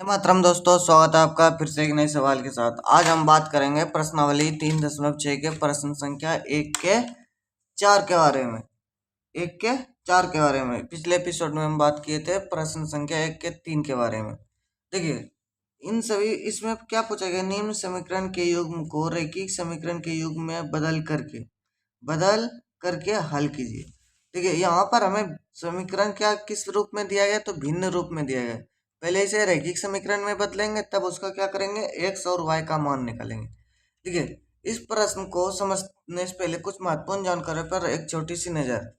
मातरम दोस्तों, स्वागत है आपका फिर से एक नए सवाल के साथ। आज हम बात करेंगे प्रश्नावली 3.6 के प्रश्न संख्या 1 के 4 के बारे में। 1 के 4 के बारे में पिछले एपिसोड में हम बात किए थे प्रश्न संख्या 1 के 3 के बारे में। देखिए, इन सभी इसमें क्या पूछा गया, निम्न समीकरण के युग्म को रैखिक समीकरण के युग्म में बदल करके हल कीजिए। देखिए, यहाँ पर हमें समीकरण क्या किस रूप में दिया गया, तो भिन्न रूप में दिया गया। पहले इसे रैखिक समीकरण में बदलेंगे, तब उसका क्या करेंगे, एक्स और वाई का मान निकालेंगे। देखिए, इस प्रश्न को समझने से पहले कुछ महत्वपूर्ण जानकारी पर एक छोटी सी नजर।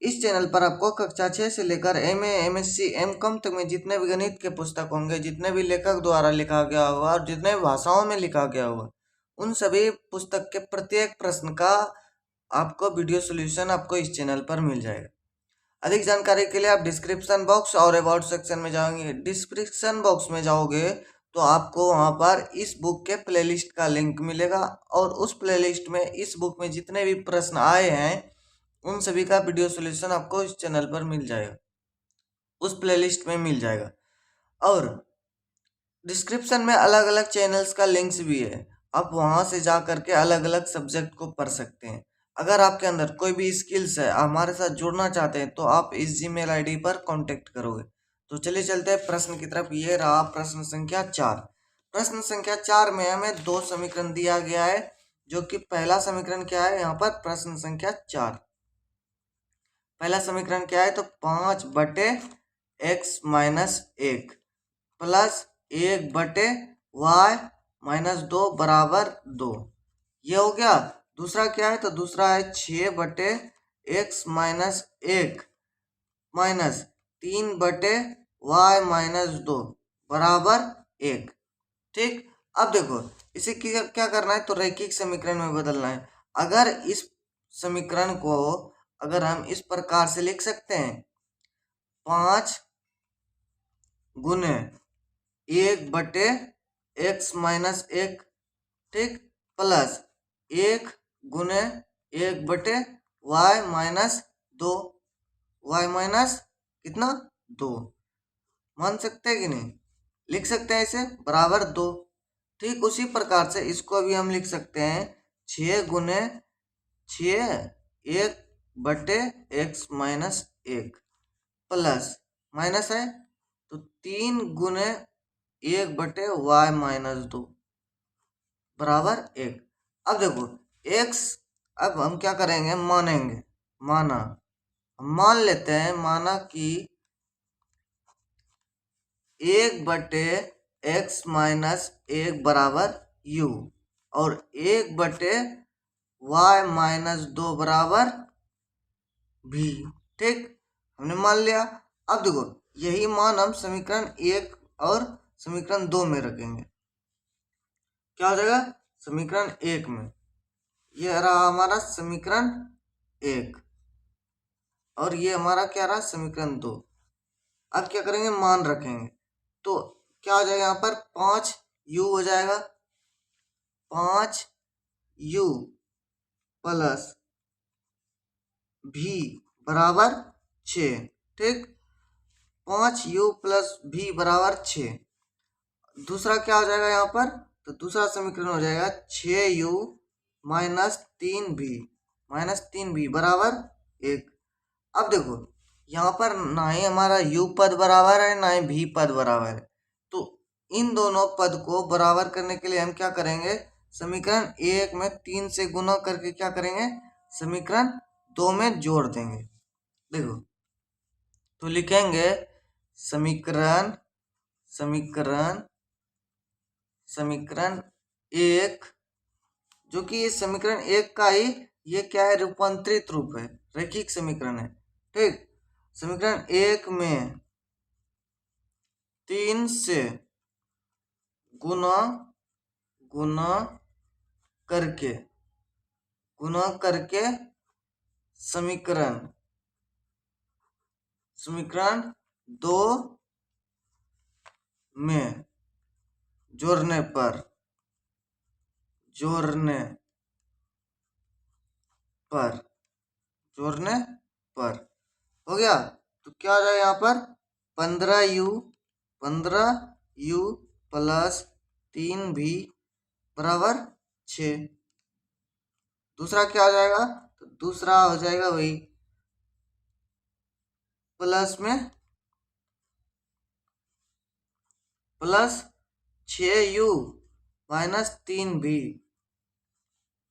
इस चैनल पर आपको कक्षा 6 से लेकर एमए, एमएससी, एमकॉम तक में जितने भी गणित के पुस्तक होंगे, जितने भी लेखक द्वारा लिखा गया होगा और जितने भी भाषाओं में लिखा गया होगा, उन सभी पुस्तक के प्रत्येक प्रश्न का आपको वीडियो सॉल्यूशन आपको इस चैनल पर मिल जाएगा। अधिक जानकारी के लिए आप डिस्क्रिप्शन बॉक्स और अबाउट सेक्शन में जाओगे। डिस्क्रिप्शन बॉक्स में जाओगे तो आपको वहां पर इस बुक के प्लेलिस्ट का लिंक मिलेगा और उस प्लेलिस्ट में इस बुक में जितने भी प्रश्न आए हैं उन सभी का वीडियो सॉल्यूशन आपको इस चैनल पर मिल जाएगा, उस प्लेलिस्ट में मिल जाएगा। और डिस्क्रिप्शन में अलग अलग चैनल्स का लिंक्स भी है, आप वहां से जा करके अलग अलग सब्जेक्ट को पढ़ सकते हैं। अगर आपके अंदर कोई भी स्किल्स है, हमारे साथ जुड़ना चाहते हैं, तो आप इस जीमेल आईडी पर कांटेक्ट करोगे। तो चलिए चलते हैं प्रश्न की तरफ। ये रहा प्रश्न संख्या 4। प्रश्न संख्या 4 में हमें दो समीकरण दिया गया है, जो कि पहला समीकरण क्या है यहाँ पर प्रश्न संख्या 4। पहला समीकरण क्या है, तो 5/x-1 प्लस 1/y-2 बराबर 2, ये हो गया। दूसरा क्या है, तो दूसरा है 6/x-1 माइनस 3/y-2 बराबर 1। ठीक, अब देखो इसे क्या करना है, तो रैखिक समीकरण में बदलना है। अगर इस समीकरण को अगर हम इस प्रकार से लिख सकते हैं, 5 गुने 1/x-1, ठीक, प्लस 1 गुने 1/y-2, y माइनस कितना 2, मान सकते हैं कि नहीं, लिख सकते हैं इसे बराबर 2। ठीक उसी प्रकार से इसको भी हम लिख सकते हैं 6 गुने 6 1/x-1 प्लस माइनस है तो 3 गुने 1/y-2 बराबर 1। अब देखो x, अब हम क्या करेंगे, मानेंगे, माना, मान लेते हैं, माना कि 1/x-1 बराबर u और 1/y-2 बराबर v। ठीक, हमने मान लिया। अब देखो यही मान हम समीकरण 1 और समीकरण 2 में रखेंगे। क्या हो जाएगा, समीकरण 1 में यह रहा हमारा समीकरण 1 और ये हमारा क्या रहा, समीकरण 2। अब क्या करेंगे, मान रखेंगे, तो क्या हो जाएगा, यहाँ पर 5u हो जाएगा, 5u प्लस v बराबर 6। ठीक, 5u प्लस v बराबर 6। दूसरा क्या हो जाएगा यहाँ पर, तो दूसरा समीकरण हो जाएगा 6u माइनस 3v बराबर 1। अब देखो यहाँ पर ना ही हमारा u पद बराबर है ना ही v पद बराबर है, तो इन दोनों पद को बराबर करने के लिए हम क्या करेंगे, समीकरण 1 में 3 से गुना करके क्या करेंगे, समीकरण 2 में जोड़ देंगे। देखो तो लिखेंगे समीकरण समीकरण समीकरण 1, जो कि ये समीकरण 1 का ही ये क्या है, रूपांतरित रूप है, रैखिक समीकरण है। ठीक, समीकरण 1 में 3 से गुना गुना करके समीकरण 2 में जोड़ने पर हो गया। तो क्या हो जाएगा यहाँ पर 15u यू प्लस 3v बराबर 6। दूसरा क्या हो जाएगा, तो दूसरा हो जाएगा वही प्लस में प्लस 6u माइनस 3v,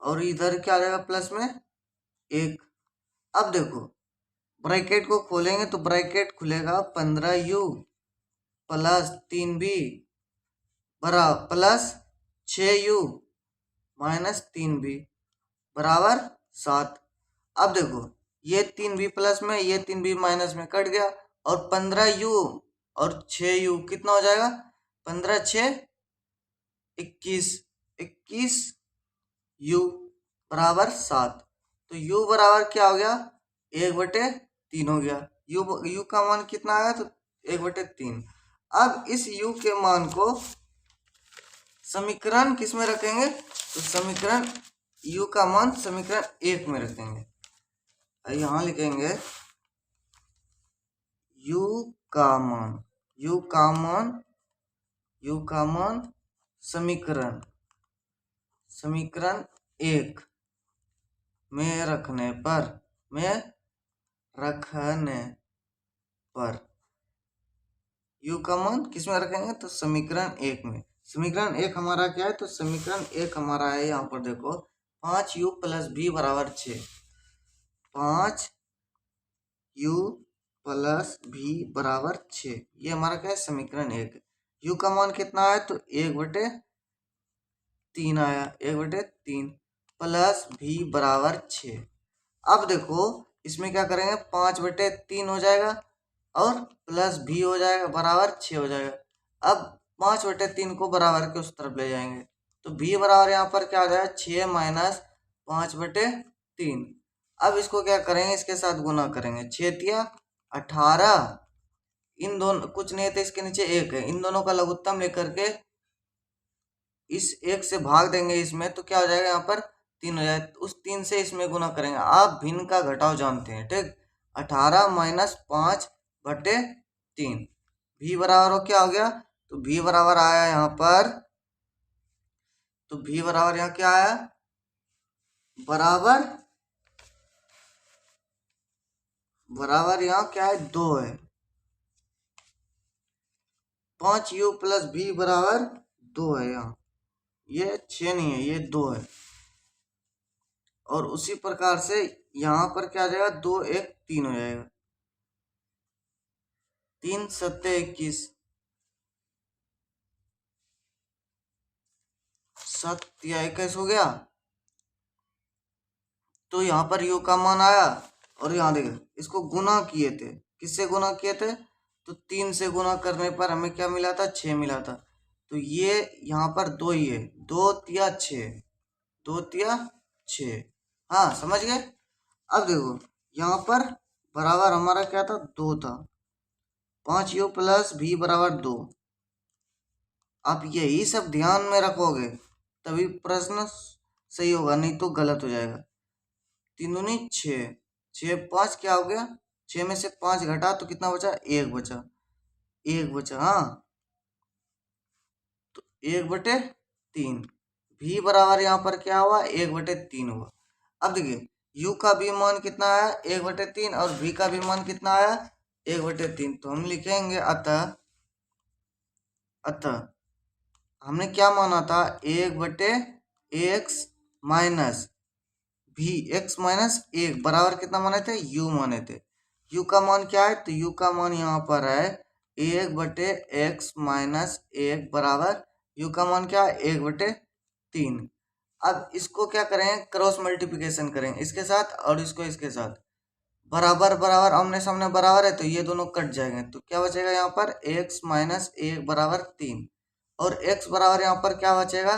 और इधर क्या आ जाएगा प्लस में 1। अब देखो ब्रैकेट को खोलेंगे तो ब्रैकेट खुलेगा 15u प्लस 3v बराबर प्लस 6u माइनस 3v बराबर 7। अब देखो ये 3v प्लस में ये 3v माइनस में कट गया, और 15u और 6u कितना हो जाएगा, 15 6 21, 21u बराबर 7। तो u बराबर क्या हो गया, 1/3 हो गया। u का मान कितना आया, तो 1/3। अब इस u के मान को समीकरण किस में रखेंगे, तो समीकरण u का मान समीकरण 1 में रखेंगे। यहाँ लिखेंगे u का मान समीकरण 1 में रखने पर u का मान किस में रखेंगे, तो समीकरण 1 में। समीकरण 1 हमारा क्या है, तो समीकरण 1 हमारा है, यहाँ पर देखो 5u प्लस v बराबर 6। 5u प्लस v बराबर 6, ये हमारा क्या है, समीकरण 1। u का मान कितना है, तो 1/3 आया, 1/3 प्लस v बराबर 6। अब देखो इसमें क्या करेंगे, 5/3 हो जाएगा और प्लस भी हो जाएगा बराबर 6 हो जाएगा। अब 5/3 को बराबर के उस तरफ ले जाएंगे, तो भी बराबर यहाँ पर क्या आ जाएगा, 6 माइनस 5/3। अब इसको क्या करेंगे, इसके साथ गुना करेंगे, 6 18, इन दोनों कुछ नहीं है तो इसके नीचे 1 है, इन दोनों का लघुत्तम लेकर के इस 1 से भाग देंगे इसमें, तो क्या हो जाएगा, यहाँ पर 3 हो जाएगा। उस 3 से इसमें गुना करेंगे। आप भिन्न का घटाव जानते हैं, ठीक। 18 माइनस 5/3 भी बराबर हो क्या हो गया, तो भी बराबर आया यहाँ पर, तो भी बराबर यहाँ क्या आया, बराबर यहाँ क्या है, 2 है। 5u प्लस भी बराबर 2 है, यहाँ ये 6 नहीं है, ये 2 है। और उसी प्रकार से यहाँ पर क्या आ जाएगा, 2 1 3 हो जाएगा, 3 7 21, 7 या 21 हो गया। तो यहाँ पर u का मान आया, और यहाँ देखो इसको गुना किए थे, किससे गुना किए थे, तो 3 से गुना करने पर हमें क्या मिला था, 6 मिला था। तो ये यहाँ पर 2 ही है, 2 तिया 6, 2 तिया 6। हाँ समझ गए। अब देखो यहाँ पर बराबर हमारा क्या था, 2 था। 5u प्लस भी बराबर 2। आप यही सब ध्यान में रखोगे तभी प्रश्न सही होगा, नहीं तो गलत हो जाएगा। 3 दूनी 6, 6 5 क्या हो गया, 6 में से 5 घटा तो कितना बचा, 1 बचा, 1 बचा। हाँ तो 1/3 भी बराबर यहाँ पर क्या हुआ, 1/3 हुआ। अब देखिए u का भी मान कितना आया, 1/3, और v का भी मान कितना आया, 1/3। तो हम लिखेंगे अतः हमने क्या माना था, 1/x माइनस भी, x माइनस 1 बराबर कितना माने थे, u माने थे। u का मान क्या है, तो u का मान यहाँ पर है 1/x माइनस 1 बराबर u का मान क्या है, 1/3। अब इसको क्या करेंगे, क्रॉस मल्टीप्लिकेशन करेंगे, इसके साथ और इसको इसके साथ, बराबर बराबर आमने सामने बराबर है, तो ये दोनों कट जाएंगे। तो क्या बचेगा यहाँ पर, x माइनस 1 बराबर 3, और x बराबर यहाँ पर क्या बचेगा,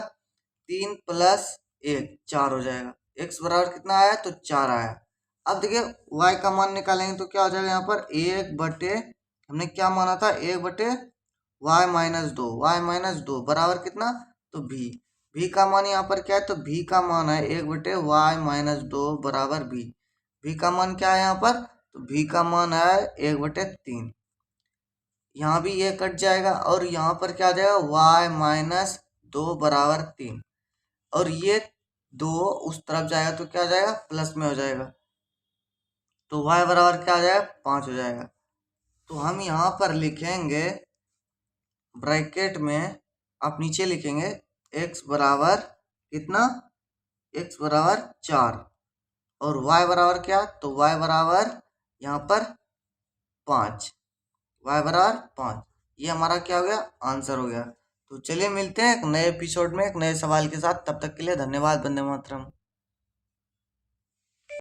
3 प्लस 1 4 हो जाएगा। x बराबर कितना आया, तो 4 आया। अब देखिए y का मान निकालेंगे तो क्या हो जाएगा, यहाँ पर 1 हमने क्या माना था, 1/y माइनस 2 बराबर कितना, तो v का मान यहाँ पर क्या है, तो v का मान है 1/y माइनस 2 बराबर v का मान क्या है यहाँ पर, तो v का मान है 1/3। यहाँ भी ये कट जाएगा और यहाँ पर क्या आ जाएगा, y माइनस 2 = 3। और ये 2 उस तरफ जाएगा तो क्या आ जाएगा, प्लस में हो जाएगा, तो y बराबर क्या आ जाएगा, 5 हो जाएगा। तो हम यहाँ पर लिखेंगे ब्रैकेट में, आप नीचे लिखेंगे x बराबर कितना, x बराबर 4 और y बराबर क्या, तो y बराबर यहाँ पर 5, y बराबर 5। ये हमारा क्या हो गया, आंसर हो गया। तो चलिए मिलते हैं एक नए एपिसोड में एक नए सवाल के साथ, तब तक के लिए धन्यवाद। वंदे मातरम।